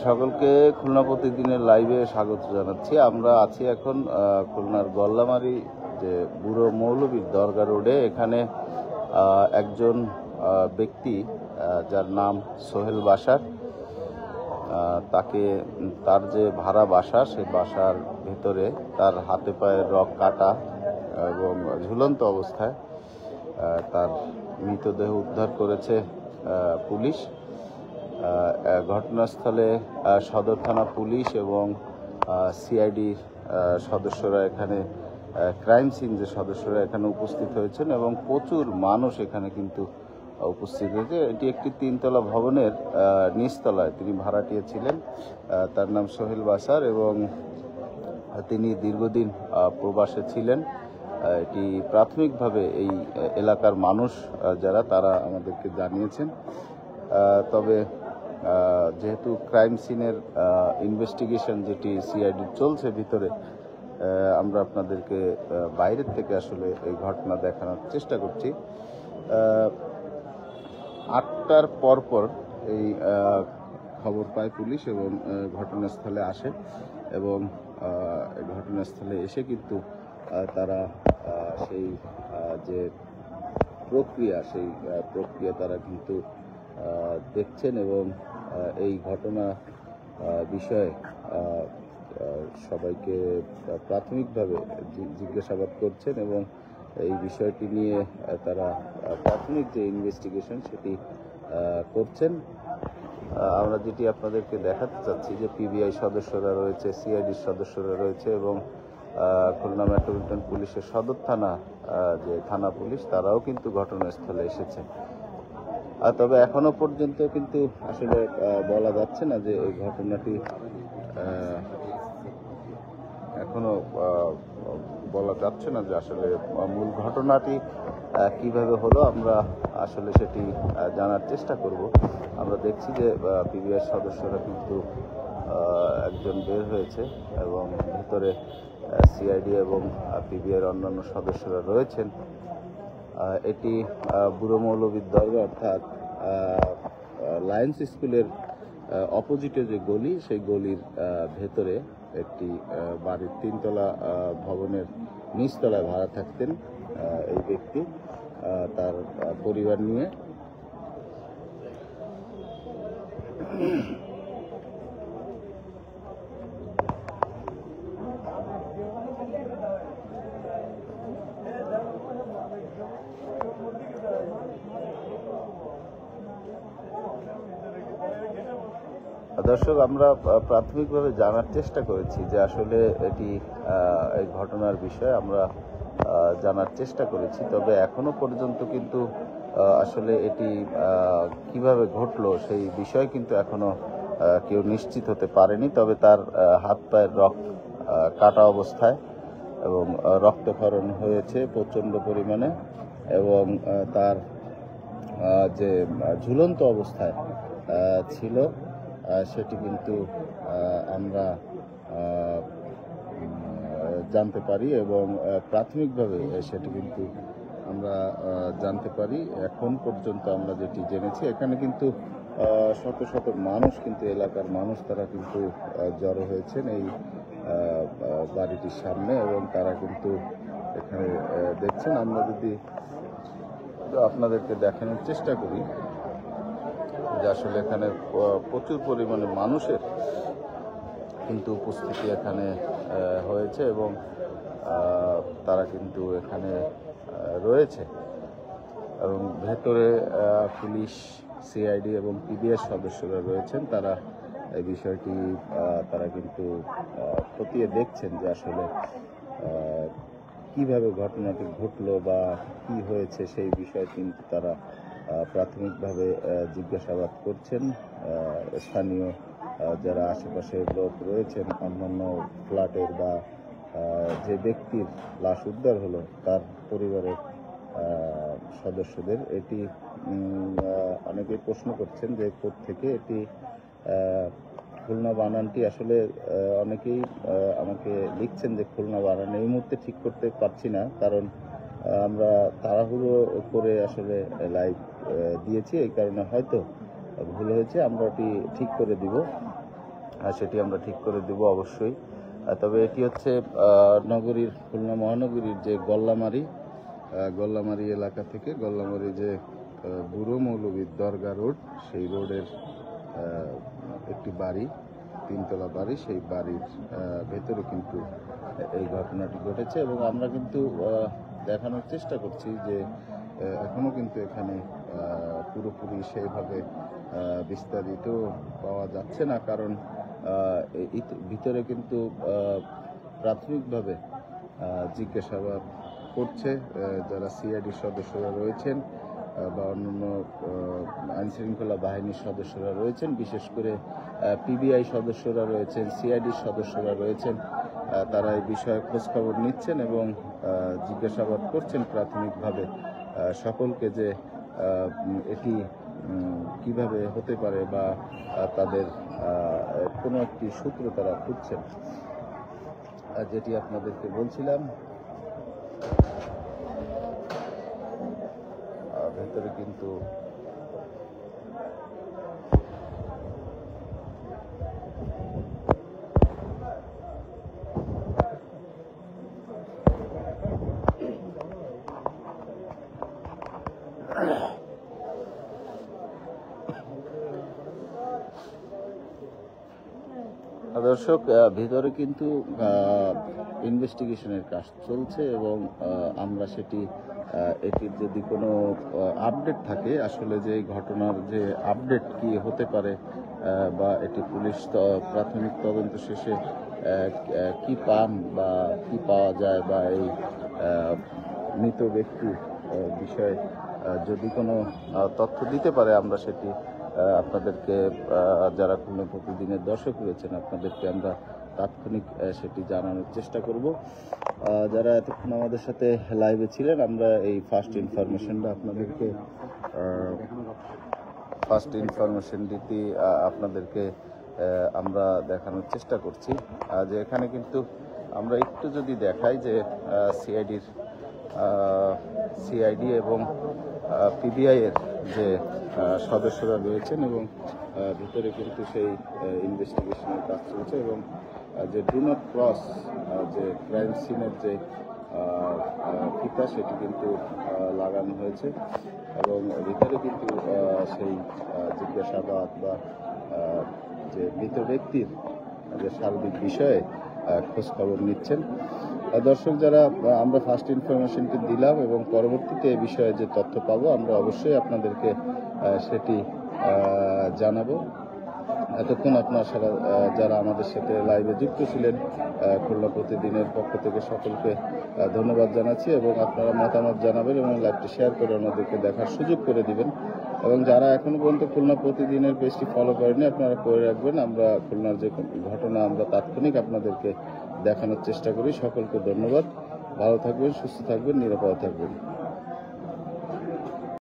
সকলকে খুলনা প্রতিদিনের লাইভে স্বাগত জানাচ্ছি। আমরা আছি এখন খুলনার গল্লামারি যে বুড়ো মৌলবীর দরগা রোডে। এখানে একজন ব্যক্তি যার নাম সোহেল বাসার, তার যে ভাড়া বাসা, সেই বাসার ভেতরে তার হাতে পায়ে রক কাটা এবং ঝুলন্ত অবস্থায় তার মৃতদেহ উদ্ধার করেছে পুলিশ। ঘটনাস্থলে সদর থানা পুলিশ এবং সিআইডি সদস্যরা, এখানে ক্রাইম সিন যে সদস্যরা এখানে উপস্থিত হয়েছেন এবং প্রচুর মানুষ এখানে কিন্তু উপস্থিত হয়েছে। এটি একটি 3 তলা ভবনের নিচতলায় তিনি ভাড়াটিয়া ছিলেন। তার নাম সোহেল বাসার এবং তিনি দীর্ঘদিন প্রবাসে ছিলেন। এটি প্রাথমিকভাবে এই এলাকার মানুষ যারা, তারা আমাদেরকে জানিয়েছেন। তবে যেহেতু ক্রাইম সিনের ইনভেস্টিগেশন যেটি সিআইডি চলছে ভিতরে, আমরা আপনাদেরকে বাইরের থেকে আসলে এই ঘটনা দেখানোর চেষ্টা করছি। 8টার পর এই খবর পায় পুলিশ এবং ঘটনাস্থলে আসে এবং ঘটনাস্থলে এসে কিন্তু তারা সেই যে প্রক্রিয়া তারা কিন্তু দেখছেন এবং এই ঘটনা বিষয়ে সবাইকে প্রাথমিকভাবে জিজ্ঞাসাবাদ করছেন এবং এই বিষয়টি নিয়ে তারা প্রাথমিক যে ইনভেস্টিগেশন সেটি করছেন। আমরা যেটি আপনাদেরকে দেখাতে চাচ্ছি যে পিবিআই সদস্যরা রয়েছে, সিআইডির সদস্যরা রয়েছে এবং খুলনা মেট্রোপলিটন পুলিশের সদর থানা যে থানা পুলিশ, তারাও কিন্তু ঘটনাস্থলে এসেছে। তবে এখনো পর্যন্ত কিন্তু আসলে বলা যাচ্ছে না যে এই ঘটনাটি, এখনো বলা যাচ্ছে না যে আসলে মূল ঘটনাটি কিভাবে হলো। আমরা আসলে সেটি জানার চেষ্টা করব। আমরা দেখছি যে পিবিআই সদস্যরা কিন্তু একজন বের হয়েছে এবং ভিতরে সিআইডি এবং পিবিআইয়ের অন্যান্য সদস্যরা রয়েছেন। এটি বুড়ো মৌলবীর দরগা অর্থাৎ লায়ন্স স্কুলের অপোজিটে যে গলি, সেই গলির ভেতরে একটি বাড়ির 3 তলা ভবনের নিচতলায় ভাড়া থাকতেন এই ব্যক্তি তার পরিবার নিয়ে। দর্শক, আমরা প্রাথমিকভাবে জানার চেষ্টা করেছি যে আসলে এটি এই ঘটনার বিষয়ে আমরা জানার চেষ্টা করেছি। তবে এখনো পর্যন্ত কিন্তু আসলে এটি কিভাবে ঘটলো সেই বিষয়ে কিন্তু এখনো কেউ নিশ্চিত হতে পারেনি। তবে তার হাত পায়ের রক্ত কাটা অবস্থায় এবং রক্তক্ষরণ হয়েছে প্রচণ্ড পরিমাণে এবং তার যে ঝুলন্ত অবস্থায় ছিল সেটি কিন্তু আমরা জানতে পারি এবং প্রাথমিকভাবে সেটি কিন্তু আমরা জানতে পারি। এখন পর্যন্ত আমরা যেটি জেনেছি, এখানে কিন্তু শত শত মানুষ, কিন্তু এলাকার মানুষ, তারা কিন্তু জড়ো হয়েছেন এই বাড়িটির সামনে এবং তারা কিন্তু এখানে দেখছেন। আমরা যদি আপনাদেরকে দেখানোর চেষ্টা করি যে আসলে এখানে প্রচুর পরিমাণে মানুষের কিন্তু উপস্থিতি এখানে হয়েছে এবং তারা কিন্তু এখানে রয়েছে এবং ভেতরে পুলিশ, সিআইডি এবং পিবিআই সদস্যরা রয়েছেন। তারা এই বিষয়টি তারা কিন্তু খতিয়ে দেখছেন যে আসলে কিভাবে ঘটনাটি ঘটলো বা কি হয়েছে সেই বিষয়ে কিন্তু তারা প্রাথমিকভাবে জিজ্ঞাসাবাদ করছেন। স্থানীয় যারা আশেপাশের লোক রয়েছেন, অন্যান্য ফ্ল্যাটের বা যে ব্যক্তির লাশ উদ্ধার হলো তার পরিবারের সদস্যদের, এটি অনেকে প্রশ্ন করছেন যে কোত্থেকে এটি খুলনা বানানটি আসলে অনেকেই আমাকে লিখছেন যে খুলনা বানান, এই মুহূর্তে ঠিক করতে পারছি না, কারণ আমরা তাড়াহুড়ো করে আসলে লাইভ দিয়েছি, এই কারণে হয়তো ভুল হয়েছে। আমরা ওটি ঠিক করে দিব, সেটি আমরা ঠিক করে দিব অবশ্যই। তবে এটি হচ্ছে নগরীর, খুলনা মহানগরীর যে গল্লামারি এলাকা থেকে গল্লামারি যে বুড়ো মৌলভীর দরগা রোড, সেই রোডের একটি বাড়ি, 3তলা বাড়ি, সেই বাড়ির ভেতরে কিন্তু এই ঘটনাটি ঘটেছে। এবং আমরা কিন্তু দেখানোর চেষ্টা করছি যে এখনো কিন্তু এখানে পুরোপুরি সেইভাবে বিস্তারিত পাওয়া যাচ্ছে না, কারণ ভিতরে কিন্তু প্রাথমিকভাবে জিজ্ঞাসাবাদ করছে যারা সিআইডির সদস্যরা রয়েছেন বা অন্যান্য আইনশৃঙ্খলা বাহিনীর সদস্যরা রয়েছেন, বিশেষ করে পিবিআই সদস্যরা রয়েছেন, সিআইডির সদস্যরা রয়েছেন। তারা এই বিষয়ে খোঁজখবর নিচ্ছেন এবং জিজ্ঞাসাবাদ করছেন প্রাথমিকভাবে সকলকে, যে এটি কিভাবে হতে পারে বা তাদের কোনো একটি সূত্র তারা খুঁজছেন। যেটি আপনাদেরকে বলছিলাম, ভেতরে কিন্তু দর্শক, ভিতরে কিন্তু ইনভেস্টিগেশনের কাজ চলছে এবং আমরা সেটি এটির যদি কোনো আপডেট থাকে, আসলে যে ঘটনার যে আপডেট কি হতে পারে বা এটি পুলিশ প্রাথমিক তদন্ত শেষে কি পান বা কি পাওয়া যায় বা এই মৃত ব্যক্তির বিষয়ে যদি কোনো তথ্য দিতে পারে, আমরা সেটি আপনাদেরকে, যারা খুলনা প্রতিদিনের দর্শক রয়েছেন, আপনাদেরকে আমরা তাৎক্ষণিক সেটি জানানোর চেষ্টা করব। যারা এতক্ষণ আমাদের সাথে লাইভে ছিলেন, আমরা এই ফার্স্ট ইনফরমেশনটি আপনাদেরকে আমরা দেখানোর চেষ্টা করছি। যে এখানে কিন্তু আমরা একটু যদি দেখাই যে সিআইডি এবং পিবিআই এর যে সদস্যরা রয়েছেন এবং ভিতরে কিন্তু সেই ইনভেস্টিগেশনের কাজ চলছে এবং যে ডু নট ক্রস যে ক্রাইম সিনের যে ফিতা, সেটি কিন্তু লাগানো হয়েছে এবং ভিতরে কিন্তু সেই জিজ্ঞাসাবাদ বা যে মৃত ব্যক্তির যে সার্বিক বিষয়ে খোঁজ খবর নিচ্ছেন। দর্শক, যারা আমরা ফার্স্ট ইনফরমেশনটি দিলাম এবং পরবর্তীতে এই বিষয়ে যে তথ্য পাবো, আমরা অবশ্যই আপনাদেরকে সেটি জানাবো। এতক্ষণ আপনারা যারা আমাদের সাথে লাইভে যুক্ত ছিলেন, খুলনা প্রতিদিনের পক্ষ থেকে সকলকে ধন্যবাদ জানাচ্ছি এবং আপনারা মতামত জানাবেন এবং লাইভটি শেয়ার করে আমাদেরকে দেখার সুযোগ করে দিবেন। এবং যারা এখনো পর্যন্ত খুলনা প্রতিদিনের পেজটি ফলো করেনি, আপনারা করে রাখবেন। আমরা খুলনার যে ঘটনা আমরা তাৎক্ষণিক আপনাদেরকে দেখানোর চেষ্টা করি। সকলকে ধন্যবাদ। ভালো থাকবেন, সুস্থ থাকবেন, নিরাপদে থাকবেন।